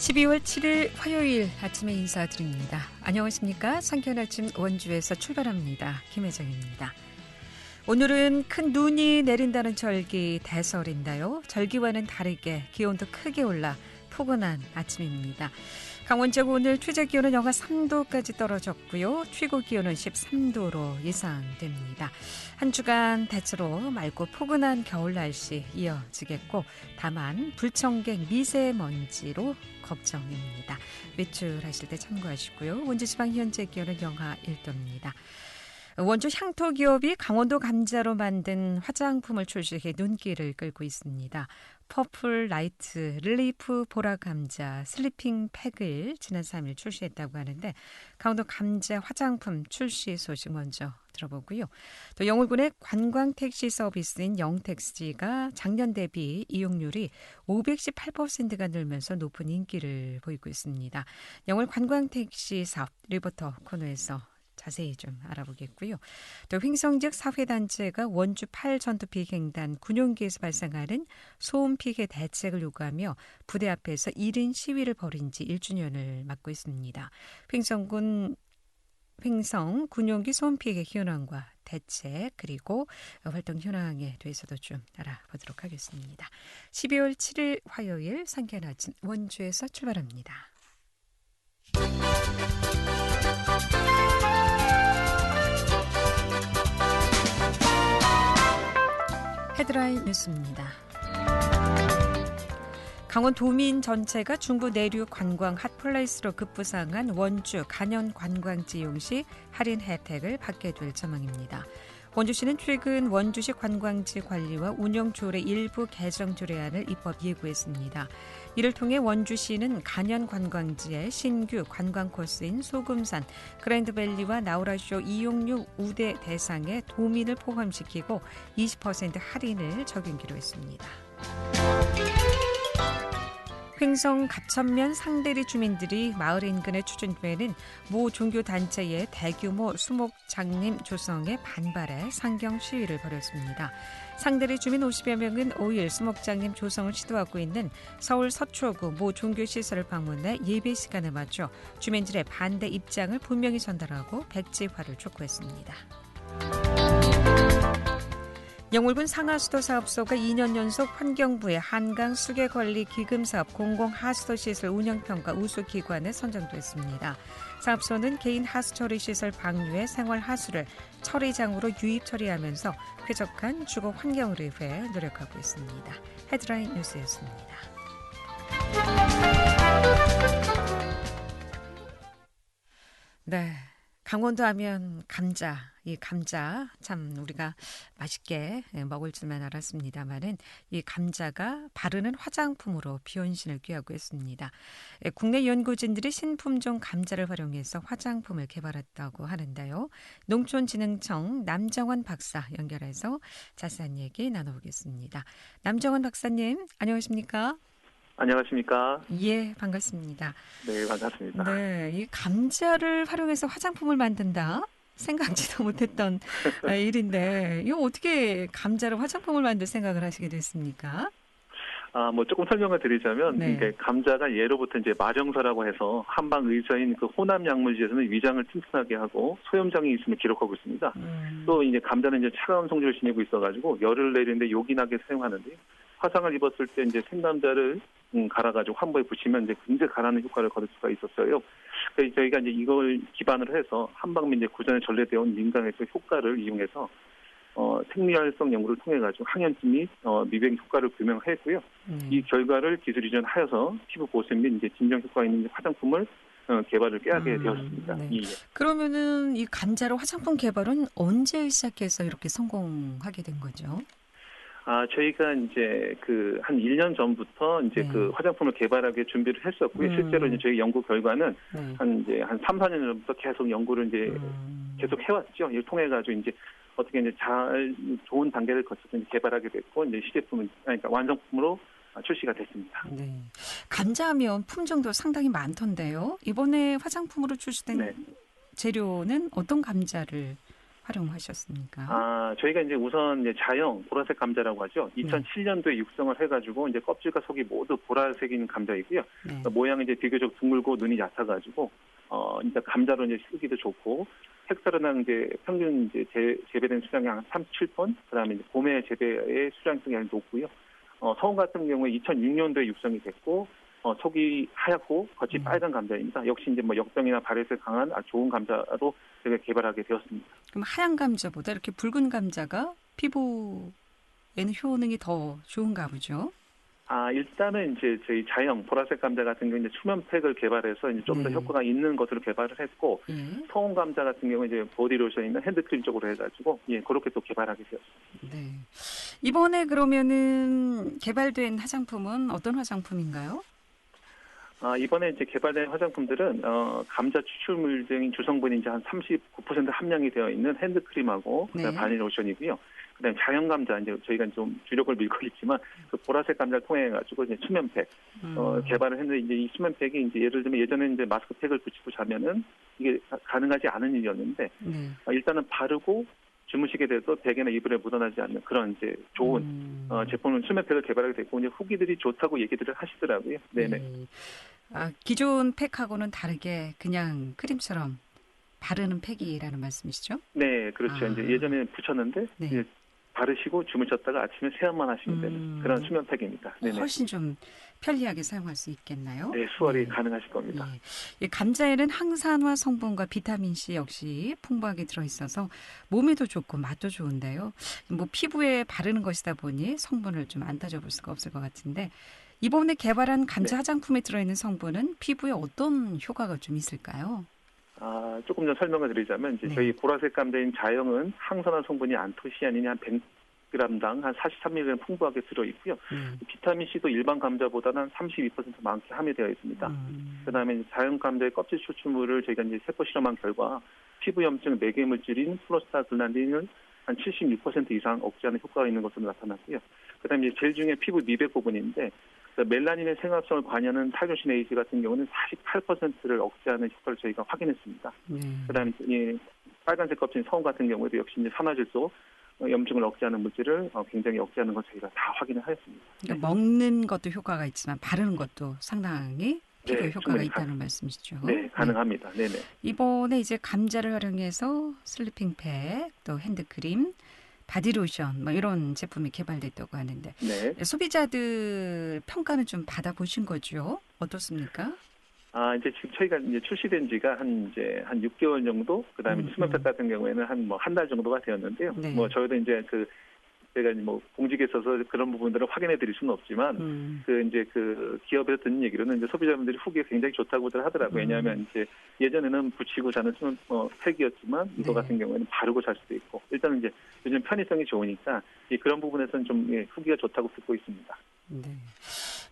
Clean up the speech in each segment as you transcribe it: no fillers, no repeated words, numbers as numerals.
12월 7일 화요일 아침에 인사드립니다. 안녕하십니까? 상쾌한 아침 원주에서 출발합니다. 김혜정입니다. 오늘은 큰 눈이 내린다는 절기 대설인데요. 절기와는 다르게 기온도 크게 올라 포근한 아침입니다. 강원 지역 오늘 최저 기온은 영하 3도까지 떨어졌고요. 최고 기온은 13도로 예상됩니다. 한 주간 대체로 맑고 포근한 겨울 날씨 이어지겠고 다만 불청객 미세먼지로 걱정입니다. 외출하실 때 참고하시고요. 원주 지방 현재 기온은 영하 1도입니다. 원주 향토 기업이 강원도 감자로 만든 화장품을 출시해 눈길을 끌고 있습니다. 퍼플 라이트 릴리프 보라 감자 슬리핑 팩을 지난 3일 출시했다고 하는데 강원도 감자 화장품 출시 소식 먼저 들어보고요. 또 영월군의 관광 택시 서비스인 영택시가 작년 대비 이용률이 518%가 늘면서 높은 인기를 보이고 있습니다. 영월 관광 택시 사업 리포터 코너에서 자세히 좀 알아보겠고요. 또 횡성 지역 사회단체가 원주 8전투피해갱단 군용기에서 발생하는 소음 피해 대책을 요구하며 부대 앞에서 1인 시위를 벌인 지 1주년을 맞고 있습니다. 횡성 군용기 소음 피해 현황과 대책 그리고 활동 현황에 대해서도 좀 알아보도록 하겠습니다. 12월 7일 화요일 상쾌한 아침 원주에서 출발합니다. 헤드라인 뉴스입니다. 강원 도민 전체가 중부 내륙 관광 핫플레이스로 급부상한 원주 간현 관광지 이용 시 할인 혜택을 받게 될 전망입니다. 원주시는 최근 원주시 관광지 관리와 운영 조례 일부 개정 조례안을 입법 예고했습니다. 이를 통해 원주시는 간현 관광지의 신규 관광 코스인 소금산, 그랜드밸리와 나우라쇼 이용료 우대 대상에 도민을 포함시키고 20% 할인을 적용키로 했습니다. 횡성 갑천면 상대리 주민들이 마을 인근에 추진되는 모 종교단체의 대규모 수목장림 조성에 반발해 상경 시위를 벌였습니다. 상대리 주민 50여 명은 5일 수목장림 조성을 시도하고 있는 서울 서초구 모 종교시설을 방문해 예배 시간에 맞춰 주민들의 반대 입장을 분명히 전달하고 백지화를 촉구했습니다. 영월군 상하수도 사업소가 2년 연속 환경부의 한강 수계관리 기금사업 공공하수도시설 운영평가 우수기관에 선정됐습니다. 사업소는 개인 하수처리시설 방류의 생활하수를 처리장으로 유입 처리하면서 쾌적한 주거 환경을 위해 노력하고 있습니다. 헤드라인 뉴스였습니다. 네. 강원도 하면 감자, 이 감자 참 우리가 맛있게 먹을 줄만 알았습니다만은 이 감자가 바르는 화장품으로 변신을 꾀하고 있습니다. 국내 연구진들이 신품종 감자를 활용해서 화장품을 개발했다고 하는데요. 농촌진흥청 남정원 박사 연결해서 자세한 얘기 나눠보겠습니다. 남정원 박사님, 안녕하십니까? 안녕하십니까? 예, 반갑습니다. 네, 반갑습니다. 네, 이 감자를 활용해서 화장품을 만든다? 생각지도 못했던 일인데, 이거 어떻게 감자로 화장품을 만들 생각을 하시게 됐습니까? 조금 설명을 드리자면, 네. 이게 감자가 예로부터 이제 마정사라고 해서 한방 의처인 그 호남 약물지에서는 위장을 튼튼하게 하고 소염장이 있음을 기록하고 있습니다. 또 이제 감자는 이제 차가운 성질을 지니고 있어가지고 열을 내리는데 요긴하게 사용하는데 화상을 입었을 때 이제 생감자를 갈아가지고 환부에 붙이면 이제 굉장히 가라앉는 효과를 거둘 수가 있었어요. 그래서 저희가 이제 이걸 기반으로 해서 한방면 이제 구전에 전래되어 온 민간에서 효과를 이용해서 생리활성 연구를 통해 가지고 항염증 및 미백 효과를 규명했고요. 이 결과를 기술 이전하여서 피부 보습 및 이제 진정 효과 있는 화장품을 개발을 꾀하게 되었습니다. 네. 예. 그러면은 이 감자로 화장품 개발은 언제 시작해서 이렇게 성공하게 된 거죠? 저희가 이제 한 1년 전부터 이제 네. 그 화장품을 개발하기 준비를 했었고요. 실제로 이제 저희 연구 결과는 네. 한 3, 4년 전부터 계속 연구를 이제 계속 해왔죠. 이를 통해 가지고 이제 어떻게 이제 좋은 단계를 거쳐서 이제 개발하게 됐고 이제 그러니까 완성품으로 출시가 됐습니다. 네. 감자하면 품종도 상당히 많던데요. 이번에 화장품으로 출시된 네. 재료는 어떤 감자를 활용하셨습니까? 저희가 이제 우선 이제 자형 보라색 감자라고 하죠. 2007년도에 육성을 해가지고 이제 껍질과 속이 모두 보라색인 감자이고요. 네. 모양이 이제 비교적 둥글고 눈이 얕아가지고 일단 감자로 이제 쓰기도 좋고 헥타르당 이제 평균 이제 재배된 수량이 한 37톤, 그다음에 이제 봄에 재배의 수량이 높고요. 서운 같은 경우에 2006년도에 육성이 됐고 속이 하얗고 겉이 빨간 감자입니다. 역시 이제 뭐 역병이나 발효에 강한 아주 좋은 감자로 저희가 개발하게 되었습니다. 그럼 하얀 감자보다 이렇게 붉은 감자가 피부에는 효능이 더 좋은가 보죠? 일단은 이제 저희 자형 보라색 감자 같은 경우 이제 수면팩을 개발해서 이제 좀 더 효과가 있는 것으로 개발을 했고, 서운 감자 같은 경우 이제 보디로션이나 핸드크림 쪽으로 해가지고 그렇게 또 개발하게 되었습니다. 네. 이번에 그러면은 개발된 화장품은 어떤 화장품인가요? 이번에 이제 개발된 화장품들은 감자 추출물적인 주성분이 이제 한 39% 함량이 되어 있는 핸드크림하고 그다음 바닐 로션이고요. 그다음 자연 감자 이제 저희가 좀 주력을 밀고 있지만 그 보라색 감자를 통해 가지고 이제 수면팩 개발을 했는데 이제 이 수면팩이 이제 예를 들면 예전에 이제 마스크팩을 붙이고 자면은 이게 가능하지 않은 일이었는데 일단은 바르고 주무시게 돼도 베개나 이불에 묻어나지 않는 그런 이제 좋은 제품을 수면팩을 개발하게 됐고 이제 후기들이 좋다고 얘기들을 하시더라고요. 네네. 기존 팩하고는 다르게 그냥 크림처럼 바르는 팩이라는 말씀이시죠? 네, 그렇죠. 이제 예전에 붙였는데 이제 바르시고 주무셨다가 아침에 세안만 하시면 되는 그런 수면팩입니다. 네네. 훨씬 좀 편리하게 사용할 수 있겠나요? 네, 수월히 가능하실 겁니다. 이 감자에는 항산화 성분과 비타민C 역시 풍부하게 들어있어서 몸에도 좋고 맛도 좋은데요. 뭐 피부에 바르는 것이다 보니 성분을 좀 안 따져볼 수가 없을 것 같은데 이번에 개발한 감자 화장품에 들어있는 성분은 피부에 어떤 효과가 좀 있을까요? 조금 더 설명을 드리자면 이제 저희 보라색 감자인 자형은 항산화 성분이 안토시아닌이 한 100g당 한 43mg 풍부하게 들어있고요. 비타민 C도 일반 감자보다는 한 32% 많게 함유되어 있습니다. 그다음에 자형 감자의 껍질 추출물을 저희가 이제 세포 실험한 결과 피부 염증 매개 물질인 프로스타글란딘을 한 76% 이상 억제하는 효과가 있는 것으로 나타났고요. 그다음에 이제 젤 중에 피부 미백 부분인데 멜라닌의 생합성을 관여하는 타이로신 A씨 같은 경우는 48%를 억제하는 효과를 저희가 확인했습니다. 그다음에 빨간색 껍질 서운 같은 경우에도 역시 이제 산화질소 염증을 억제하는 물질을 굉장히 억제하는 것 저희가 다 확인을 하였습니다. 그러니까 먹는 것도 효과가 있지만 바르는 것도 상당히 피부에 효과가 있다는 말씀이시죠? 네, 가능합니다. 네네. 이번에 이제 감자를 활용해서 슬리핑팩, 또 핸드크림, 바디로션 뭐 이런 제품이 개발됐다고 하는데 소비자들 평가는 좀 받아보신 거죠? 어떻습니까? 이제 지금 저희가 이제 출시된 지가 한 6개월 정도, 그다음에 수면팩 같은 경우에는 한 달 정도가 되었는데요. 뭐 저희도 이제 제가 뭐 공직에 있어서 그런 부분들을 확인해 드릴 수는 없지만 그 기업에서 듣는 얘기로는 이제 소비자분들이 후기가 굉장히 좋다고들 하더라고요. 왜냐하면 이제 예전에는 붙이고 자는 팩이었지만 이거 같은 경우에는 바르고 잘 수도 있고 일단은 이제 요즘 편의성이 좋으니까 그런 부분에서는 좀 후기가 좋다고 듣고 있습니다. 네.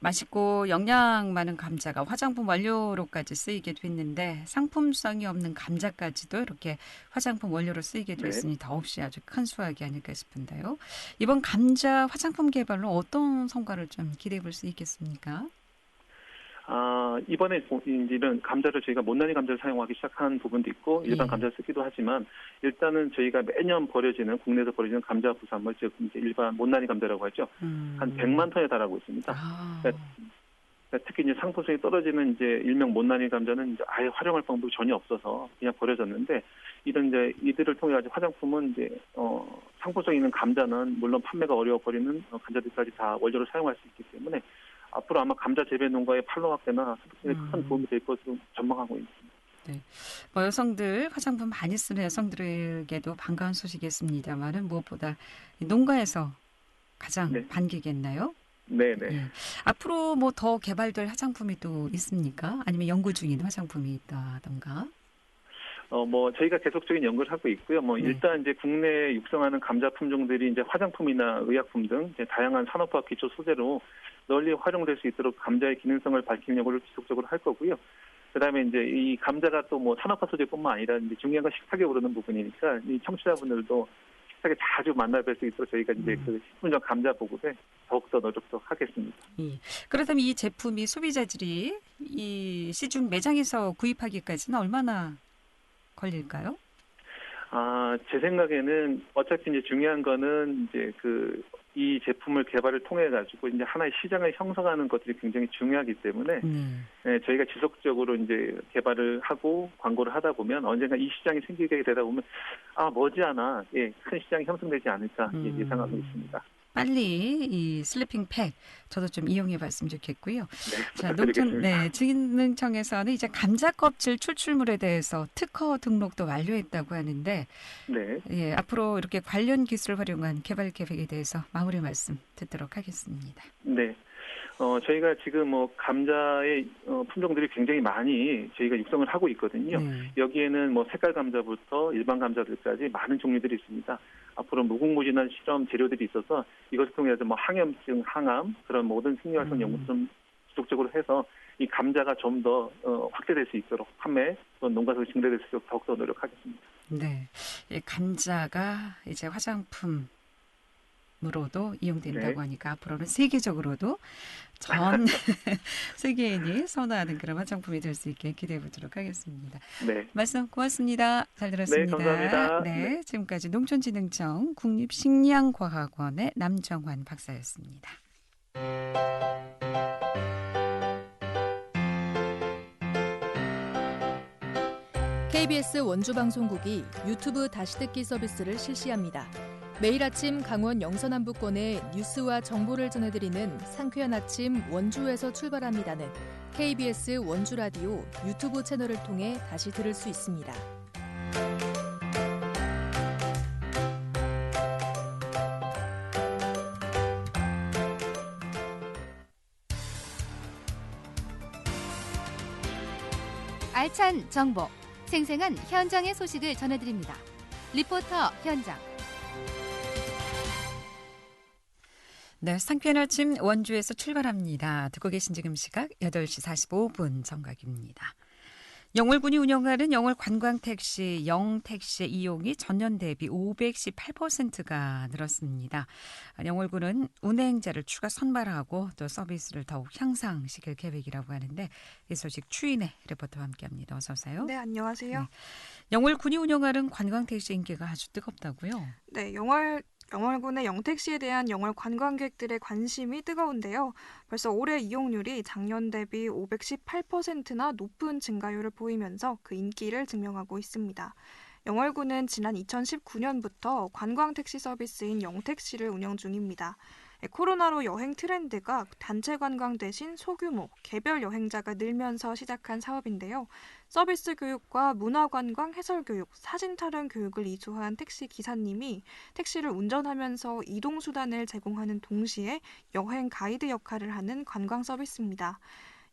맛있고 영양 많은 감자가 화장품 원료로까지 쓰이게 됐는데 상품성이 없는 감자까지도 이렇게 화장품 원료로 쓰이게 됐으니 더없이 아주 큰 수확이 아닐까 싶은데요. 이번 감자 화장품 개발로 어떤 성과를 좀 기대해 볼 수 있겠습니까? 이번에 이런 감자를 저희가 못난이 감자를 사용하기 시작한 부분도 있고 일반 감자를 쓰기도 하지만 일단은 저희가 매년 국내에서 버려지는 감자 부산물, 즉 이제 일반 못난이 감자라고 하죠. 한 100만 톤에 달하고 있습니다. 그러니까 특히 이제 상품성이 떨어지는 이제 일명 못난이 감자는 이제 아예 활용할 방법이 전혀 없어서 그냥 버려졌는데 이런 이제 이들을 통해 가지고 화장품은 이제 상품성 있는 감자는 물론 판매가 어려워 버리는 감자들까지 다 원료로 사용할 수 있기 때문에 앞으로 아마 감자 재배 농가의 판로 확대나 소비층에 큰 도움이 될 것으로 전망하고 있습니다. 네. 뭐 여성들 화장품 많이 쓰는 여성들에게도 반가운 소식이었습니다만은 무엇보다 농가에서 가장 반기겠나요? 네네. 앞으로 뭐 더 개발될 화장품이 또 있습니까? 아니면 연구 중인 화장품이 있다던가? 뭐 저희가 계속적인 연구를 하고 있고요. 일단 이제 국내에 육성하는 감자 품종들이 이제 화장품이나 의약품 등 이제 다양한 산업화 기초 소재로 널리 활용될 수 있도록 감자의 기능성을 밝히는 연구를 지속적으로 할 거고요. 그다음에 이제 이 감자가 또 뭐 산업화 소재뿐만 아니라 이제 중요한 건 식탁에 오르는 부분이니까 이 청취자분들도 식탁에 자주 만나뵐 수 있도록 저희가 이제 그 식품적 감자 보급에 더욱더 노력도 하겠습니다. 그렇다면 이 제품이 소비자들이 이 시중 매장에서 구입하기까지는 얼마나 걸릴까요? 제 생각에는 어차피 이제 중요한 거는 이제 이 제품을 개발을 통해 가지고 이제 하나의 시장을 형성하는 것들이 굉장히 중요하기 때문에 저희가 지속적으로 이제 개발을 하고 광고를 하다 보면 언젠가 이 시장이 생기게 되다 보면 머지않아 큰 시장이 형성되지 않을까 예상하고 있습니다. 빨리 이 슬리핑 팩 저도 좀 이용해봤으면 좋겠고요. 네, 자, 농촌진흥청에서는 이제 감자 껍질 추출물에 대해서 특허 등록도 완료했다고 하는데, 네. 예, 앞으로 이렇게 관련 기술을 활용한 개발 계획에 대해서 마무리 말씀 듣도록 하겠습니다. 네. 저희가 지금 감자의 품종들이 굉장히 많이 저희가 육성을 하고 있거든요. 여기에는 색깔 감자부터 일반 감자들까지 많은 종류들이 있습니다. 앞으로 무궁무진한 실험 재료들이 있어서 이것을 통해서 항염증, 항암 그런 모든 생리활성 연구를 좀 지속적으로 해서 이 감자가 좀 더 확대될 수 있도록 판매 또 농가에서 증대될 수 있도록 더욱더 노력하겠습니다. 네, 이 감자가 이제 화장품 으로도 이용된다고 하니까 앞으로는 세계적으로도 전 세계인이 선호하는 그런 화장품이 될 수 있게 기대해 보도록 하겠습니다. 네. 말씀 고맙습니다. 잘 들었습니다. 네, 감사합니다. 네, 지금까지 농촌진흥청 국립식량과학원의 남정환 박사였습니다. KBS 원주방송국이 유튜브 다시 듣기 서비스를 실시합니다. 매일 아침 강원 영서남부권의 뉴스와 정보를 전해드리는 상쾌한 아침 원주에서 출발합니다는 KBS 원주라디오 유튜브 채널을 통해 다시 들을 수 있습니다. 알찬 정보, 생생한 현장의 소식을 전해드립니다. 리포터 현장. 네, 상쾌한 아침 원주에서 출발합니다. 듣고 계신 지금 시각 8시 45분 정각입니다. 영월군이 운영하는 영월 관광택시 영택시의 이용이 전년 대비 518%가 늘었습니다. 영월군은 운행자를 추가 선발하고 또 서비스를 더욱 향상시킬 계획이라고 하는데 이 소식 추인의 리포터와 함께합니다. 어서 오세요. 네, 안녕하세요. 네. 영월군이 운영하는 관광택시 인기가 아주 뜨겁다고요? 네, 영월군의 영택시에 대한 영월 관광객들의 관심이 뜨거운데요. 벌써 올해 이용률이 작년 대비 518%나 높은 증가율을 보이면서 그 인기를 증명하고 있습니다. 영월군은 지난 2019년부터 관광택시 서비스인 영택시를 운영 중입니다. 코로나로 여행 트렌드가 단체 관광 대신 소규모, 개별 여행자가 늘면서 시작한 사업인데요. 서비스 교육과 문화관광 해설교육, 사진 촬영 교육을 이수한 택시 기사님이 택시를 운전하면서 이동수단을 제공하는 동시에 여행 가이드 역할을 하는 관광 서비스입니다.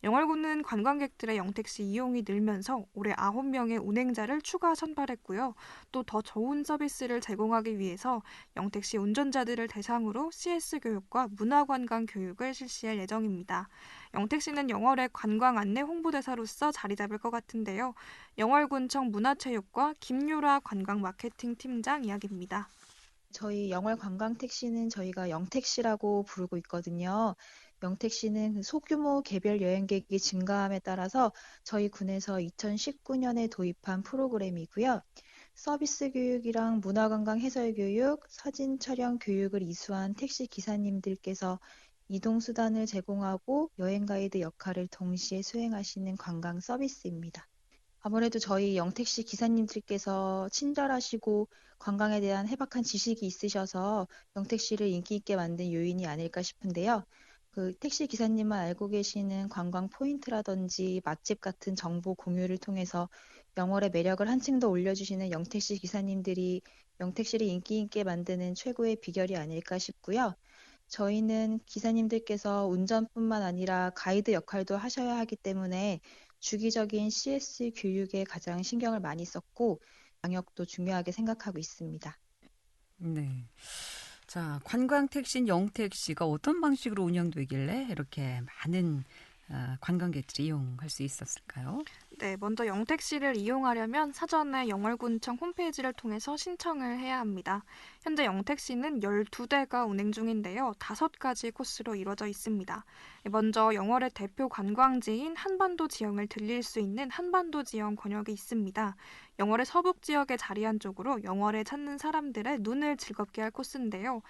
영월군은 관광객들의 영택시 이용이 늘면서 올해 9명의 운행자를 추가 선발했고요. 또 더 좋은 서비스를 제공하기 위해서 영택시 운전자들을 대상으로 CS 교육과 문화관광 교육을 실시할 예정입니다. 영택시는 영월의 관광 안내 홍보대사로서 자리 잡을 것 같은데요. 영월군청 문화체육과 김유라 관광 마케팅 팀장 이야기입니다. 저희 영월 관광택시는 저희가 영택시라고 부르고 있거든요. 영택시는 소규모 개별 여행객이 증가함에 따라서 저희 군에서 2019년에 도입한 프로그램이고요. 서비스 교육이랑 문화관광 해설 교육, 사진 촬영 교육을 이수한 택시 기사님들께서 이동수단을 제공하고 여행 가이드 역할을 동시에 수행하시는 관광 서비스입니다. 아무래도 저희 영택시 기사님들께서 친절하시고 관광에 대한 해박한 지식이 있으셔서 영택시를 인기 있게 만든 요인이 아닐까 싶은데요. 그 택시 기사님만 알고 계시는 관광 포인트라든지 맛집 같은 정보 공유를 통해서 영월의 매력을 한층 더 올려주시는 영택시 기사님들이 영택시를 인기 있게 만드는 최고의 비결이 아닐까 싶고요. 저희는 기사님들께서 운전뿐만 아니라 가이드 역할도 하셔야 하기 때문에 주기적인 CS 교육에 가장 신경을 많이 썼고 방역도 중요하게 생각하고 있습니다. 네. 자, 관광택시인 영택시가 어떤 방식으로 운영되길래 이렇게 많은 관광객들이 이용할 수 있었을까요? 네, 먼저 영택시를 이용하려면 사전에 영월군청 홈페이지를 통해서 신청을 해야 합니다. 현재 영택시는 12대가 운행 중인데요. 5가지 코스로 이루어져 있습니다. 먼저 영월의 대표 관광지인 한반도 지형을 들릴 수 있는 한반도 지형 권역이 있습니다. 영월의 서북 지역에 자리한 쪽으로 영월에 찾는 사람들의 눈을 즐겁게 할 코스인데요.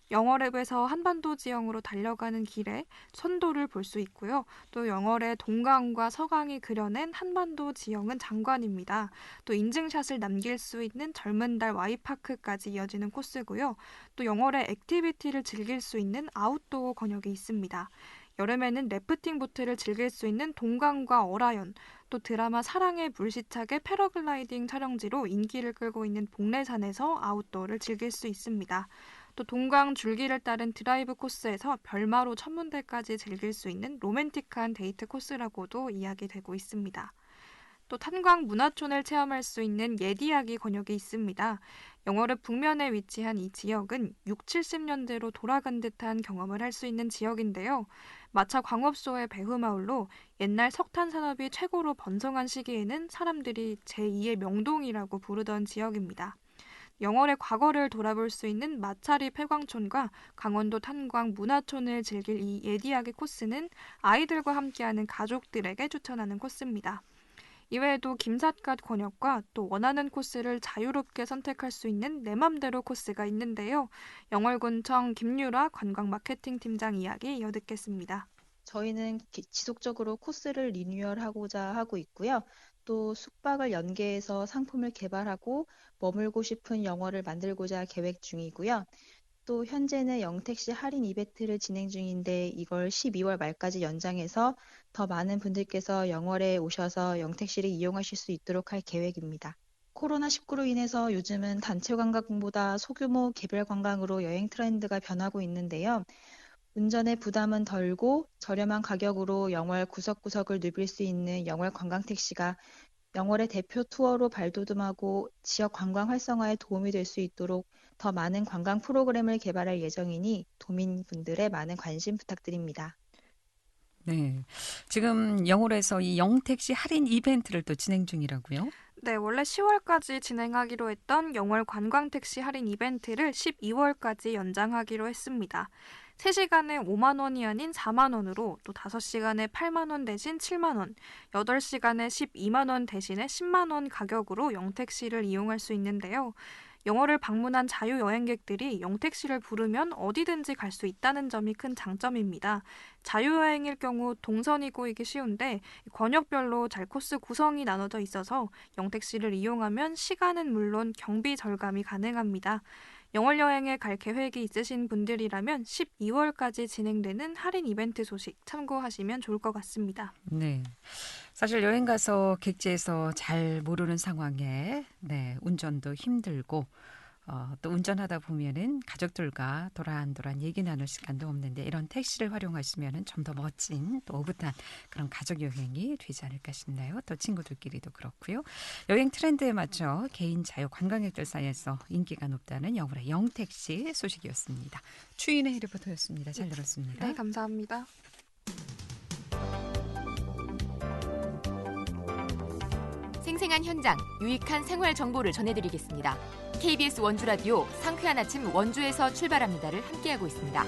영월읍에서 한반도 지형으로 달려가는 길에 선도를 볼 수 있고요. 또 영월의 동강과 서강이 그려낸 한반도 지형은 장관입니다. 또 인증샷을 남길 수 있는 젊은 달 Y파크까지 이어지는 코스고요. 또 영월의 액티비티를 즐길 수 있는 아웃도어 권역이 있습니다. 여름에는 래프팅 보트를 즐길 수 있는 동강과 어라연, 또 드라마 사랑의 불시착의 패러글라이딩 촬영지로 인기를 끌고 있는 복례산에서 아웃도어를 즐길 수 있습니다. 또 동강 줄기를 따른 드라이브 코스에서 별마로 천문대까지 즐길 수 있는 로맨틱한 데이트 코스라고도 이야기되고 있습니다. 또 탄광 문화촌을 체험할 수 있는 예디야기 권역이 있습니다. 영월읍 북면에 위치한 이 지역은 6, 70년대로 돌아간 듯한 경험을 할 수 있는 지역인데요. 마차 광업소의 배후마을로 옛날 석탄 산업이 최고로 번성한 시기에는 사람들이 제2의 명동이라고 부르던 지역입니다. 영월의 과거를 돌아볼 수 있는 마차리 폐광촌과 강원도 탄광 문화촌을 즐길 이 예디야기 코스는 아이들과 함께하는 가족들에게 추천하는 코스입니다. 이외에도 김삿갓 권역과 또 원하는 코스를 자유롭게 선택할 수 있는 내 맘대로 코스가 있는데요. 영월군청 김유라 관광마케팅 팀장 이야기 이어듣겠습니다. 저희는 지속적으로 코스를 리뉴얼하고자 하고 있고요. 또 숙박을 연계해서 상품을 개발하고 머물고 싶은 영월을 만들고자 계획 중이고요. 또 현재는 영택시 할인 이벤트를 진행 중인데 이걸 12월 말까지 연장해서 더 많은 분들께서 영월에 오셔서 영택시를 이용하실 수 있도록 할 계획입니다. 코로나19로 인해서 요즘은 단체 관광보다 소규모 개별 관광으로 여행 트렌드가 변하고 있는데요. 운전의 부담은 덜고 저렴한 가격으로 영월 구석구석을 누빌 수 있는 영월 관광택시가 영월의 대표 투어로 발돋움하고 지역 관광 활성화에 도움이 될 수 있도록 더 많은 관광 프로그램을 개발할 예정이니 도민분들의 많은 관심 부탁드립니다. 네, 지금 영월에서 이 영택시 할인 이벤트를 또 진행 중이라고요? 네, 원래 10월까지 진행하기로 했던 영월 관광택시 할인 이벤트를 12월까지 연장하기로 했습니다. 3시간에 5만 원이 아닌 4만 원으로 또 5시간에 8만 원 대신 7만 원, 8시간에 12만 원 대신에 10만 원 가격으로 영택시를 이용할 수 있는데요. 영월을 방문한 자유여행객들이 영택시를 부르면 어디든지 갈 수 있다는 점이 큰 장점입니다. 자유여행일 경우 동선이 꼬이기 쉬운데 권역별로 잘 코스 구성이 나눠져 있어서 영택시를 이용하면 시간은 물론 경비 절감이 가능합니다. 영월 여행에 갈 계획이 있으신 분들이라면 12월까지 진행되는 할인 이벤트 소식 참고하시면 좋을 것 같습니다. 네. 사실 여행 가서 객지에서 잘 모르는 상황에 운전도 힘들고 또 운전하다 보면은 가족들과 도란도란 얘기 나눌 시간도 없는데 이런 택시를 활용하시면은 좀 더 멋진 또 오붓한 그런 가족 여행이 되지 않을까 싶네요. 또 친구들끼리도 그렇고요. 여행 트렌드에 맞춰 개인 자유 관광객들 사이에서 인기가 높다는 영월의 영택시 소식이었습니다. 추인의 리포터였습니다. 잘 들었습니다. 네, 감사합니다. 생생한 현장, 유익한 생활 정보를 전해드리겠습니다. KBS 원주라디오 상쾌한 아침 원주에서 출발합니다를 함께하고 있습니다.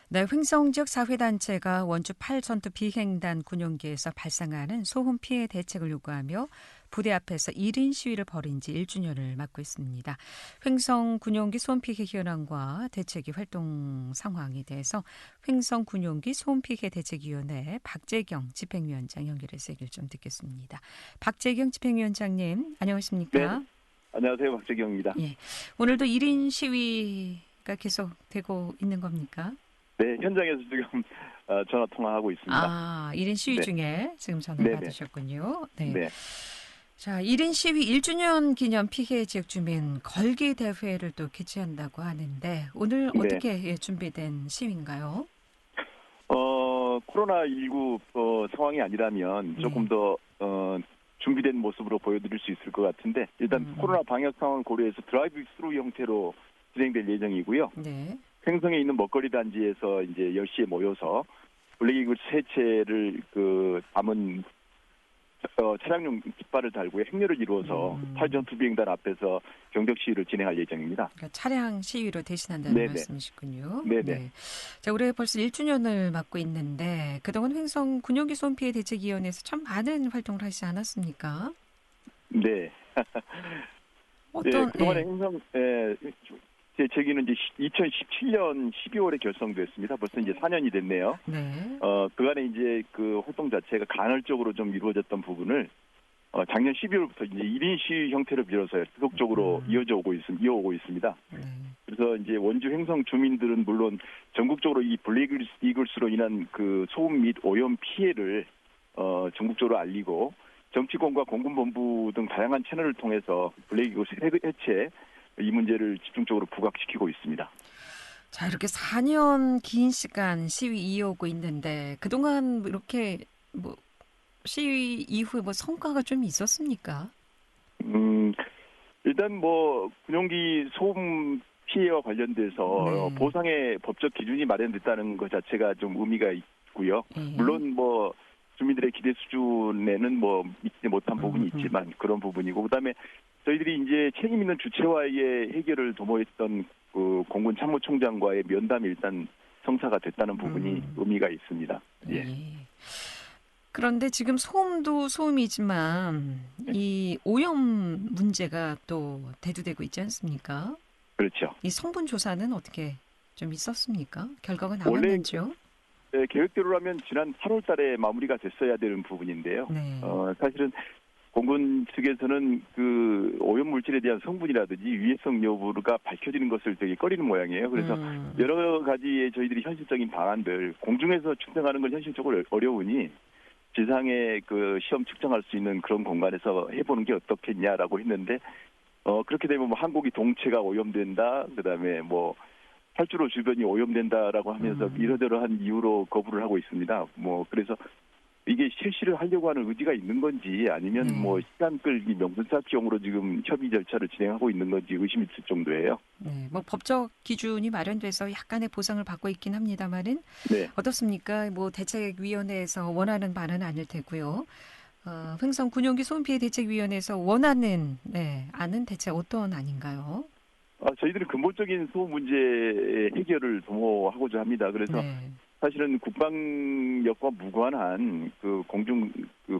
네, 횡성 지역 사회단체가 원주 8전투 비행단 군용기에서 발생하는 소음 피해 대책을 요구하며 부대 앞에서 1인 시위를 벌인 지 1주년을 맞고 있습니다. 횡성 군용기 소음 피해 현황과 대책위 활동 상황에 대해서 횡성 군용기 소음 피해 대책위원회 박재경 집행위원장 연결해서 얘기를 좀 듣겠습니다. 박재경 집행위원장님, 안녕하십니까? 네, 안녕하세요. 박재경입니다. 예, 오늘도 1인 시위가 계속되고 있는 겁니까? 네, 현장에서 지금 전화 통화하고 있습니다. 아, 1인 시위 네. 중에 지금 전화 받으셨군요. 네. 네. 자, 1인 시위 1주년 기념 피해 지역 주민 걸기 대회를 또 개최한다고 하는데 오늘 어떻게 준비된 시위인가요? 코로나19 상황이 아니라면 조금 더 준비된 모습으로 보여드릴 수 있을 것 같은데 일단 코로나 방역 상황을 고려해서 드라이브 스루 형태로 진행될 예정이고요. 네. 횡성에 있는 먹거리 단지에서 이제 10시에 모여서 블랙이글스 해체를 담은 차량용 깃발을 달고 행렬을 이루어서 8전 투비행단 앞에서 경적 시위를 진행할 예정입니다. 그러니까 차량 시위로 대신한다는 네네. 말씀이시군요. 네네. 네. 자, 올해 벌써 1주년을 맞고 있는데 그동안 횡성 군용기 소음 피해 대책위원회에서 참 많은 활동을 하시지 않았습니까? 네. 어떤 그동안에 횡성 대책위는 이제 2017년 12월에 결성됐습니다. 벌써 이제 4년이 됐네요. 네. 그간에 이제 그 활동 자체가 간헐적으로 좀 이루어졌던 부분을 작년 12월부터 이제 1인 시위 형태로 빌어서 지속적으로 이어오고 있습니다. 그래서 이제 원주 횡성 주민들은 물론 전국적으로 이 블랙이글스로 인한 그 소음 및 오염 피해를 전국적으로 알리고 정치권과 공군본부 등 다양한 채널을 통해서 블랙이글스 해체 이 문제를 집중적으로 부각시키고 있습니다. 자, 이렇게 4년 긴 시간 시위 이어오고 있는데 그동안 이렇게 시위 이후에 성과가 좀 있었습니까? 일단 군용기 소음 피해와 관련돼서 보상의 법적 기준이 마련됐다는 것 자체가 좀 의미가 있고요. 물론 주민들의 기대 수준에는 미치지 못한 부분이 있지만 그런 부분이고, 그다음에 저희들이 이제 책임 있는 주체와의 해결을 도모했던 그 공군 참모총장과의 면담이 일단 성사가 됐다는 부분이 의미가 있습니다. 예. 그런데 지금 소음도 소음이지만 이 오염 문제가 또 대두되고 있지 않습니까? 그렇죠. 이 성분 조사는 어떻게 좀 있었습니까? 결과가 나왔는지요? 네, 계획대로라면 지난 8월 달에 마무리가 됐어야 되는 부분인데요. 네. 사실은 공군 측에서는 그 오염 물질에 대한 성분이라든지 위해성 여부가 밝혀지는 것을 되게 꺼리는 모양이에요. 그래서 여러 가지의 저희들이 현실적인 방안들, 공중에서 측정하는 건 현실적으로 어려우니 지상에 그 시험 측정할 수 있는 그런 공간에서 해보는 게 어떻겠냐라고 했는데, 그렇게 되면 항공기 동체가 오염된다, 그다음에 활주로 주변이 오염된다라고 하면서 이러저러한 이유로 거부를 하고 있습니다. 그래서 이게 실시를 하려고 하는 의지가 있는 건지 아니면 시간 끌기 명분 쌓기용으로 지금 협의 절차를 진행하고 있는 건지 의심이 들 정도예요. 네, 법적 기준이 마련돼서 약간의 보상을 받고 있긴 합니다만은 어떻습니까? 대책위원회에서 원하는 바는 아닐 테고요. 횡성 군용기 소음 피해 대책위원회에서 원하는 안은 대체 어떤 안인가요? 저희들은 근본적인 소음 문제 해결을 도모하고자 합니다. 그래서 사실은 국방력과 무관한 그 공중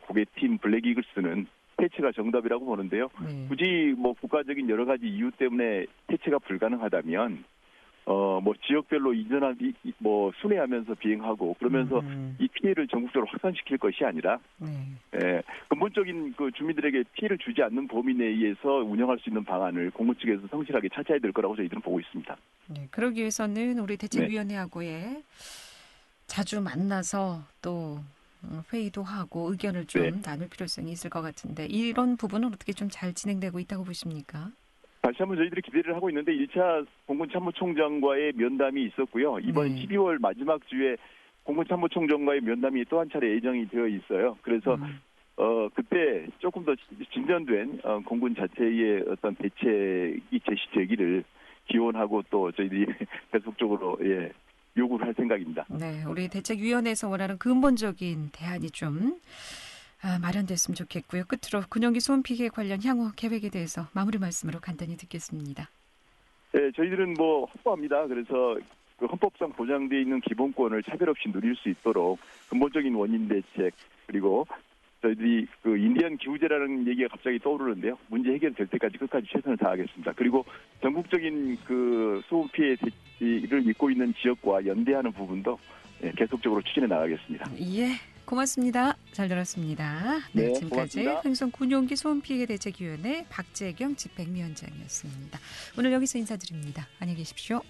고개팀 블랙이글스는 해체가 정답이라고 보는데요. 굳이 국가적인 여러 가지 이유 때문에 해체가 불가능하다면 지역별로 순회하면서 비행하고 그러면서 이 피해를 전국적으로 확산시킬 것이 아니라 근본적인 그 주민들에게 피해를 주지 않는 범위 내에서 운영할 수 있는 방안을 공군 측에서 성실하게 찾아야 될 거라고 저희들은 보고 있습니다. 네, 그러기 위해서는 우리 대책위원회하고의 자주 만나서 또 회의도 하고 의견을 좀 나눌 필요성이 있을 것 같은데 이런 부분은 어떻게 좀 잘 진행되고 있다고 보십니까? 다시 한번 저희들이 기대를 하고 있는데 1차 공군 참모총장과의 면담이 있었고요. 이번 12월 마지막 주에 공군 참모총장과의 면담이 또 한 차례 예정이 되어 있어요. 그래서 그때 조금 더 진전된 공군 자체의 어떤 대책이 제시되기를 기원하고 또 저희들이 계속적으로 요구를 할 생각입니다. 네, 우리 대책위원회에서 원하는 근본적인 대안이 좀 마련됐으면 좋겠고요. 끝으로 군용기 소음 피해 관련 향후 계획에 대해서 마무리 말씀으로 간단히 듣겠습니다. 네, 저희들은 확보합니다. 그래서 그 헌법상 보장되어 있는 기본권을 차별 없이 누릴 수 있도록 근본적인 원인 대책, 그리고 저희들이 그 인디안 기후제라는 얘기가 갑자기 떠오르는데요. 문제 해결될 때까지 끝까지 최선을 다하겠습니다. 그리고 전국적인 그 소음 피해를 입고 있는 지역과 연대하는 부분도 계속적으로 추진해 나가겠습니다. 예, 고맙습니다. 잘 들었습니다. 네, 지금까지 횡성 군용기 소음 피해 대책위원회 박재경 집행위원장이었습니다. 오늘 여기서 인사드립니다. 안녕히 계십시오.